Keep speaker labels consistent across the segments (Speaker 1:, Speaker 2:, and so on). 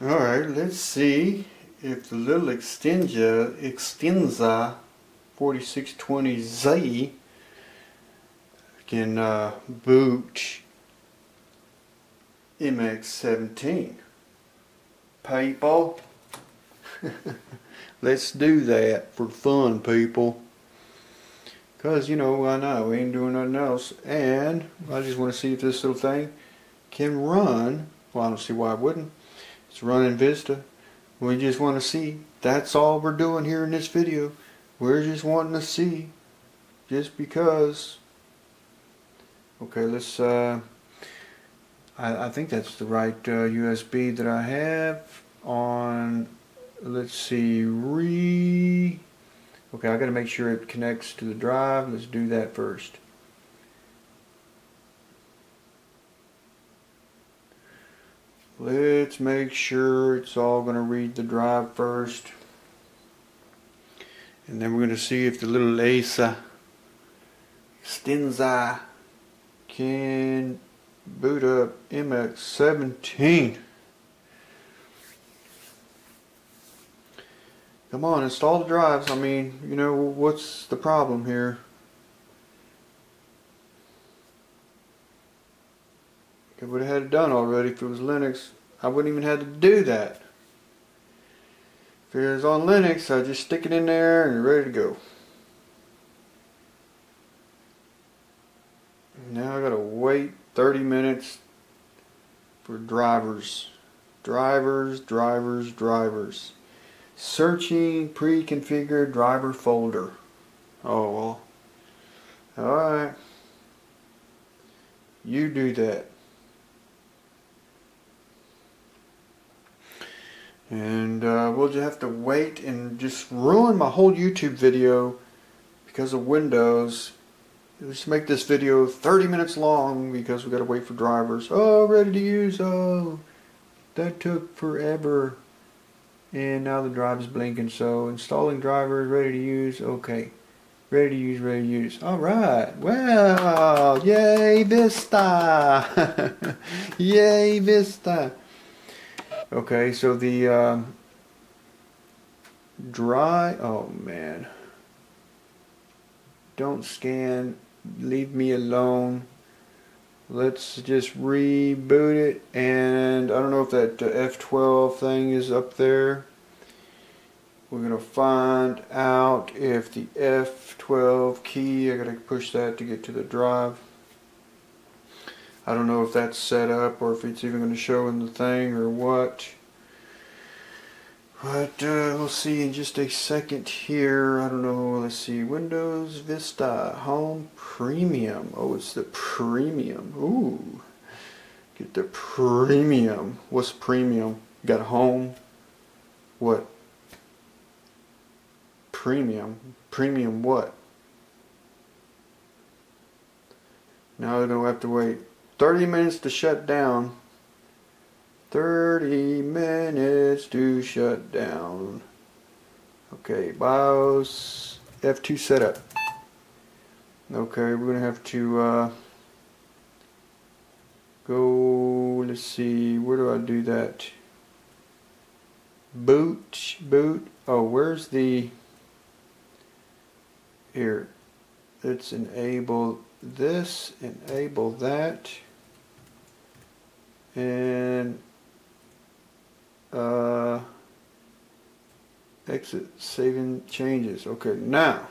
Speaker 1: Alright, let's see if the little Extensa 4620Z can boot MX17. People, let's do that for fun, people. Because, you know, why not? We ain't doing nothing else. And I just want to see if this little thing can run. Well, I don't see why it wouldn't. It's running Vista. We just want to see. That's all we're doing here in this video. We're just wanting to see. Just because. Okay, let's I think that's the right USB that I have on. Let's see, okay, I gotta make sure it connects to the drive. Let's do that first. Let's make sure it's all gonna read the drive first, and then we're gonna see if the little Acer Extensa can boot up MX17. Come on, install the drives. I mean, you know, what's the problem here? I would have had it done already if it was Linux. I wouldn't even have to do that. If it was on Linux, I'd just stick it in there and ready to go. Now I gotta wait 30 minutes for drivers. Drivers. Searching pre-configured driver folder. Oh well. Alright. You do that. And we'll just have to wait and just ruin my whole YouTube video because of Windows. Let's make this video 30 minutes long because we gotta wait for drivers. Oh, ready to use. Oh, that took forever. And now the drive is blinking. So installing drivers, ready to use. Okay, ready to use. All right. Well, yay Vista. Yay Vista. Okay, so the oh man, don't scan, leave me alone. Let's just reboot it, and I don't know if that F12 thing is up there. We're gonna find out if the F12 key, I gotta push that to get to the drive. I don't know if that's set up or if it's even going to show in the thing or what. But we'll see in just a second here. I don't know. Let's see. Windows Vista Home Premium. Oh, it's the Premium. Ooh. Get the Premium. What's Premium? You got Home. What? Premium. Premium what? Now I don't have to wait 30 minutes to shut down. 30 minutes to shut down. Okay, BIOS F2 setup. Okay, we're gonna have to go. Let's see, where do I do that? Boot. Oh, where's the here? Let's enable this, enable that, and exit saving changes. Okay, now,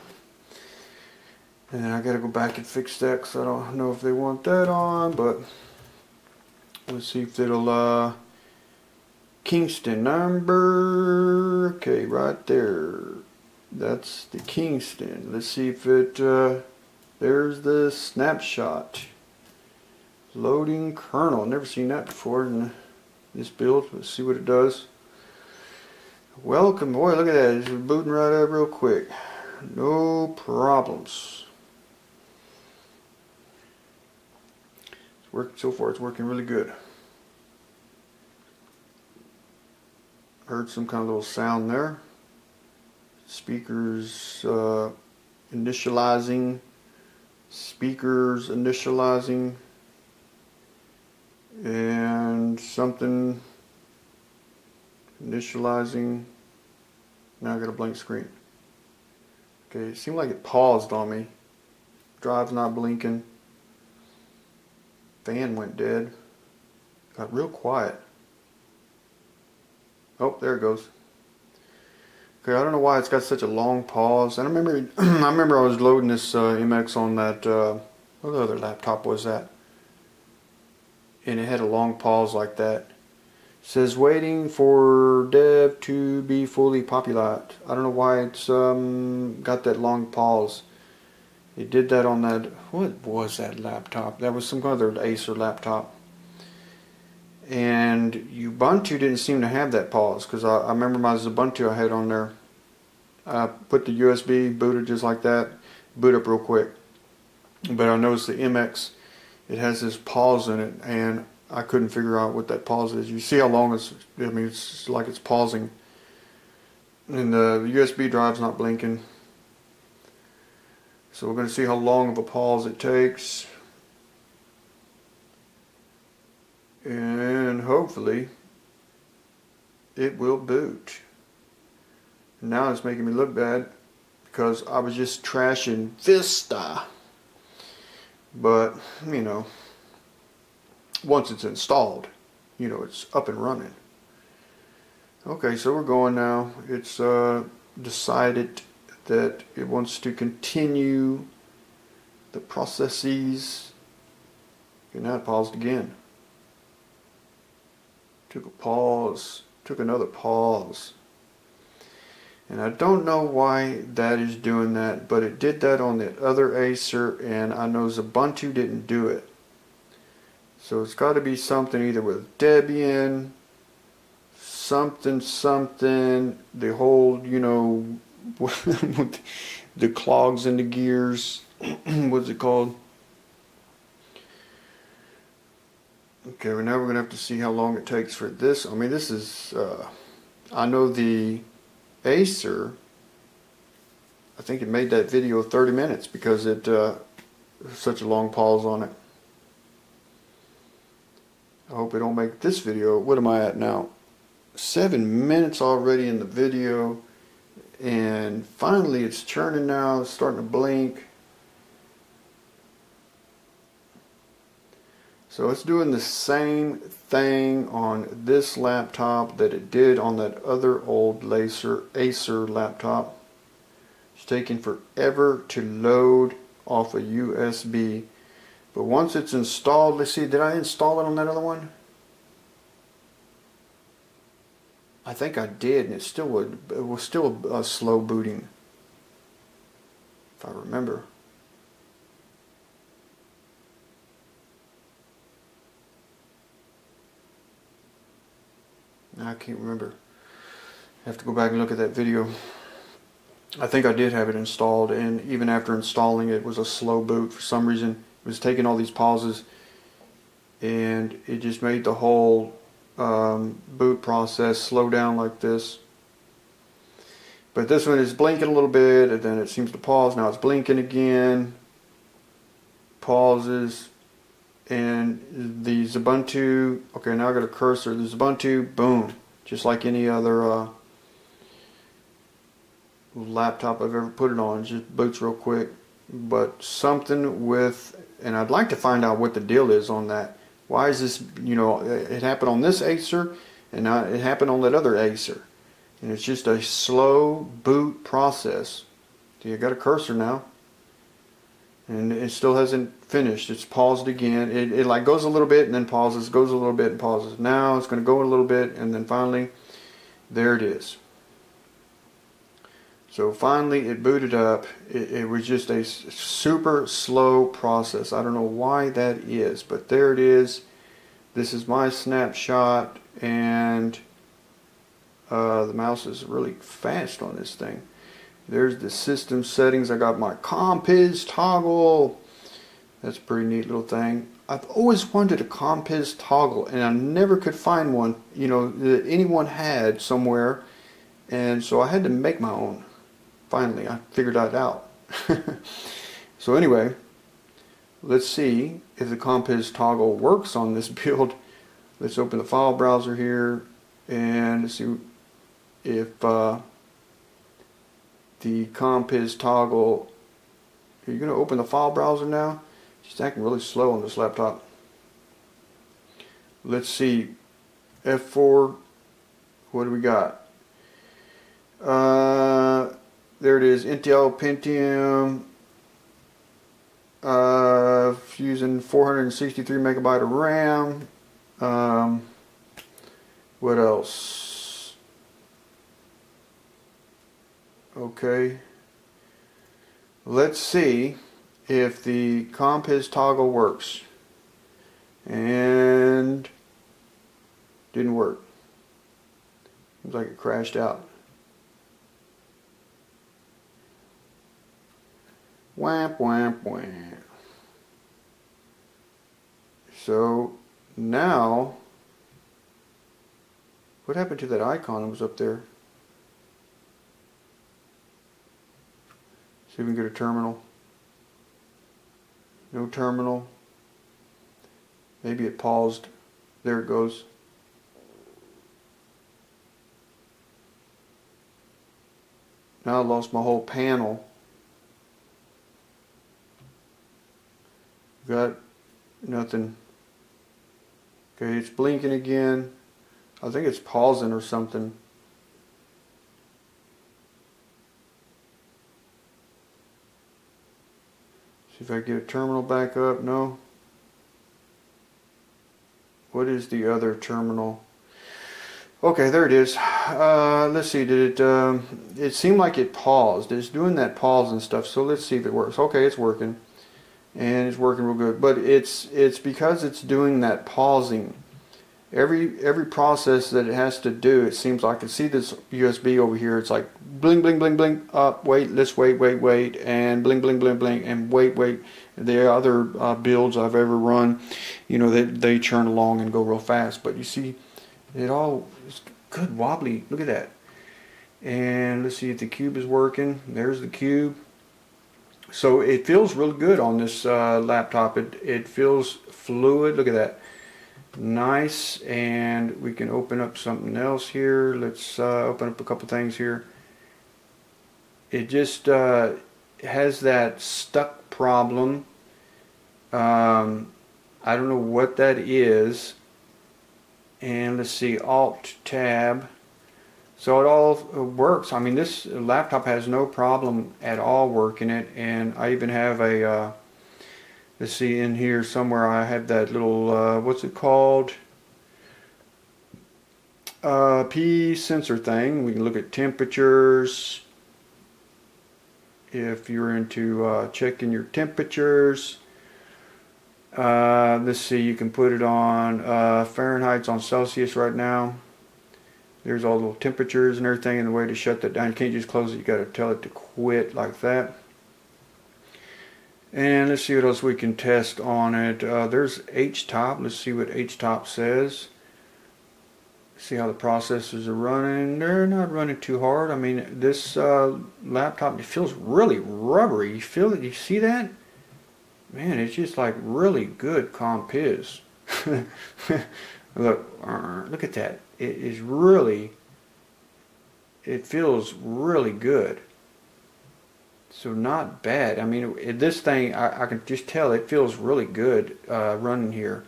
Speaker 1: and I gotta go back and fix that because I don't know if they want that on, but let's see if it'll Kingston number. Okay, right there, that's the Kingston. Let's see if it there's the snapshot. Loading kernel. Never seen that before in this build. Let's see what it does. Welcome. Boy, look at that. It's booting right up real quick. No problems. It's worked so far. It's working really good. Heard some kind of little sound there. Speakers initializing. And something Initializing. Now I got a blank screen. Okay, it seemed like it paused on me. Drive's not blinking. Fan went dead. Got real quiet. Oh, there it goes. Okay, I don't know why it's got such a long pause. And I remember I was loading this MX on that what other laptop was that? And it had a long pause like that. It says waiting for dev to be fully populated. I don't know why it's got that long pause. It did that on that, what was that laptop? That was some other Acer laptop. And Ubuntu didn't seem to have that pause, because I remember my Ubuntu I had on there. I put the USB, booted just like that, boot up real quick. But I noticed the MX, it has this pause in it, and I couldn't figure out what that pause is. You see how long it's, I mean, it's like it's pausing. And the USB drive's not blinking. So we're going to see how long of a pause it takes. And hopefully it will boot. Now it's making me look bad because I was just trashing Vista. But, you know, once it's installed, you know, it's up and running. Okay, so we're going now. It's decided that it wants to continue the processes. Okay, now it paused again. Took a pause, took another pause. And I don't know why that is doing that, but it did that on the other Acer, and I know Ubuntu didn't do it. So it's got to be something either with Debian, something, the whole, you know, the clogs in the gears, what's it called? Okay, well now we're going to have to see how long it takes for this. I mean, this is, I know the Acer, I think it made that video 30 minutes because it such a long pause on it. I hope it don't make this video. What am I at now? 7 minutes already in the video, and finally it's churning now. It's starting to blink. So it's doing the same thing on this laptop that it did on that other old Acer laptop. It's taking forever to load off a USB. But once it's installed, let's see, did I install it on that other one? I think I did, and it was still slow booting, if I remember. I can't remember. I have to go back and look at that video. I think I did have it installed, and even after installing it, it was a slow boot for some reason. It was taking all these pauses, and it just made the whole boot process slow down like this. But this one is blinking a little bit, and then it seems to pause. Now it's blinking again, pauses. And the Ubuntu, okay, now I got a cursor. The Ubuntu, boom, just like any other laptop I've ever put it on, it just boots real quick. But something with, and I'd like to find out what the deal is on that. Why is this, you know, it happened on this Acer, and now it happened on that other Acer. And it's just a slow boot process. See, I got a cursor now. And it still hasn't finished. It's paused again. It like goes a little bit and then pauses, goes a little bit and pauses. Now it's going to go a little bit, and then finally, there it is. So finally it booted up. It was just a super slow process. I don't know why that is, but there it is. This is my snapshot, and the mouse is really fast on this thing. There's the system settings. I got my Compiz toggle. That's a pretty neat little thing. I've always wanted a Compiz toggle, and I never could find one, you know, that anyone had somewhere. And so I had to make my own. Finally, I figured that out. So anyway, let's see if the Compiz toggle works on this build. Let's open the file browser here, and let's see. if the comp is toggle. Are you going to open the file browser now? It's acting really slow on this laptop. Let's see. F4. What do we got? There it is. Intel Pentium. Using 463 megabyte of RAM. What else? Okay. Let's see if the comp his toggle works. And didn't work. Seems like it crashed out. Whamp, whamp, whamp. So now, what happened to that icon that was up there? See if we can get a terminal. No terminal. Maybe it paused. There it goes. Now I lost my whole panel. Got nothing. Okay, it's blinking again. I think it's pausing or something. See if I get a terminal back up. No. What is the other terminal? Okay, there it is. Let's see. Did it? It seemed like it paused. It's doing that pause and stuff. So let's see if it works. Okay, it's working, and it's working real good. But it's because it's doing that pausing. Every process that it has to do, it seems like. I see this USB over here. It's like bling, bling, bling, bling. Up, wait. Let's wait, and bling, bling, bling, bling, and wait. The other builds I've ever run, you know, they churn along and go real fast. But you see, it all is good wobbly. Look at that. And let's see if the cube is working. There's the cube. So it feels really good on this laptop. It feels fluid. Look at that. Nice. And we can open up something else here. Let's open up a couple things here. It just has that stuck problem. I don't know what that is. And let's see, Alt Tab. So it all works. I mean, this laptop has no problem at all working it. And I even have a let's see, in here somewhere I have that little what's it called, P sensor thing. We can look at temperatures if you're into checking your temperatures. Let's see, you can put it on Fahrenheit, on Celsius right now. There's all the little temperatures and everything, and the way to shut that down. You can't just close it, you got to tell it to quit like that. And let's see what else we can test on it. There's HTOP. Let's see what HTOP says. See how the processors are running. They're not running too hard. I mean, this laptop, it feels really rubbery. You feel it? You see that? Man, it's just like really good comp is. Look at that. It is really, it feels really good. So not bad. I mean, this thing, I can just tell it feels really good running here.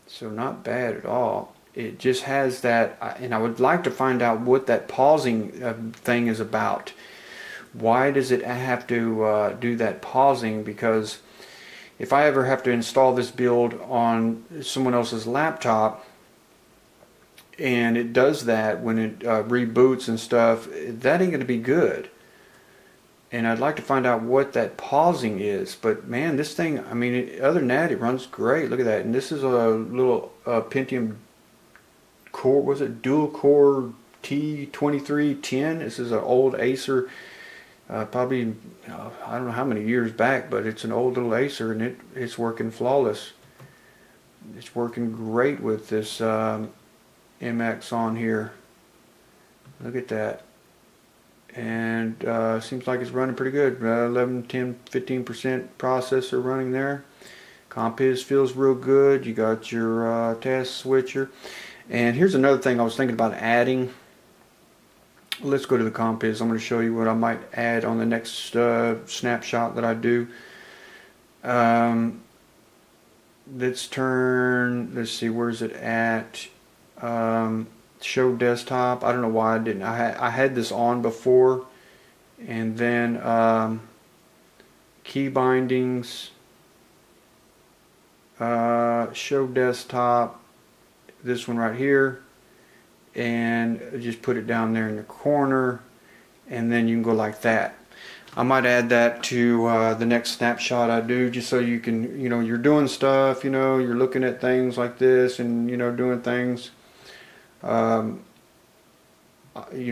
Speaker 1: So not bad at all. It just has that, and I would like to find out what that pausing thing is about. Why does it have to do that pausing? Because if I ever have to install this build on someone else's laptop, and it does that when it reboots and stuff, that ain't going to be good. And I'd like to find out what that pausing is. But man, this thing, I mean, other than that, it runs great. Look at that. And this is a little Pentium core, was it dual core T2310? This is an old Acer, probably, I don't know how many years back, but it's an old little Acer, and it's working flawless. It's working great with this MX on here. Look at that. And seems like it's running pretty good. 11, 10, 15% processor running there. Comp feels real good. You got your task switcher. And here's another thing I was thinking about adding. Let's go to the compiz. I'm going to show you what I might add on the next snapshot that I do. Let's see, where's it at? Show desktop. I don't know why I didn't. I had this on before, and then key bindings, show desktop, this one right here, and just put it down there in the corner, and then you can go like that. I might add that to the next snapshot I do, just so you can, you're doing stuff, you're looking at things like this, and doing things.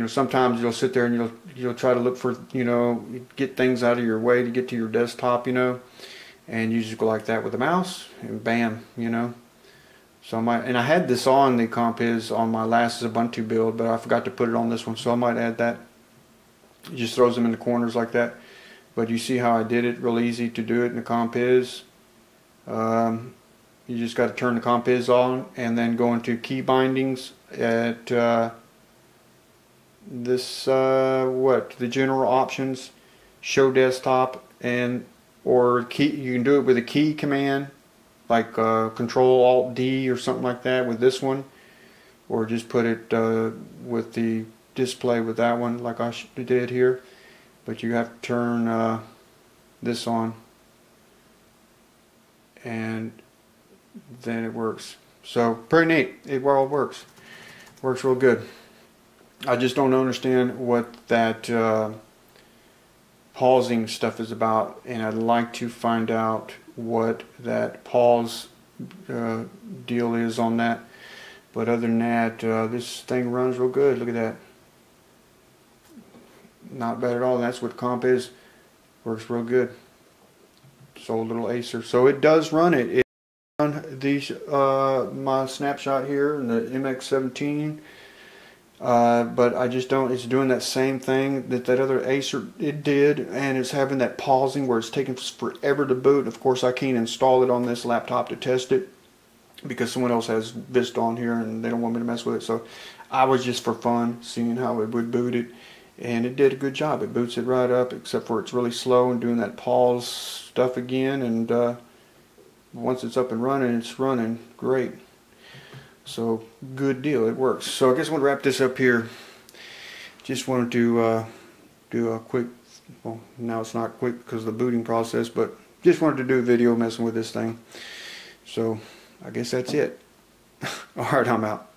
Speaker 1: Sometimes you'll sit there and you'll try to look for, get things out of your way to get to your desktop, and you just go like that with the mouse, and bam, So I had this on the compiz on my last Ubuntu build, but I forgot to put it on this one, so I might add that. It just throws them in the corners like that. But you see how I did it, real easy to do it in the compiz. You just got to turn the compiz on and then go into key bindings at the general options, show desktop, or key. You can do it with a key command like Control Alt D or something like that with this one, or just put it with the display with that one like I did here. But you have to turn this on, and then it works. So pretty neat. It all works real good. I just don't understand what that pausing stuff is about, and I'd like to find out what that pause deal is on that. But other than that, this thing runs real good. Look at that. Not bad at all. And that's what comp is. Works real good. Sold little Acer. So it does run it. It on these my snapshot here in the MX17. But I just don't. It's doing that same thing that other Acer it did, and it's having that pausing where it's taking forever to boot. Of course, I can't install it on this laptop to test it because someone else has Vista on here, and they don't want me to mess with it. So I was just for fun seeing how it would boot it, and it did a good job. It boots it right up, except for it's really slow and doing that pause stuff again. And once it's up and running, it's running great. So good deal, it works. So I guess I'm going to wrap this up here. Just wanted to do a quick, well, now it's not quick because of the booting process, but just wanted to do a video messing with this thing. So I guess that's it. Alright, I'm out.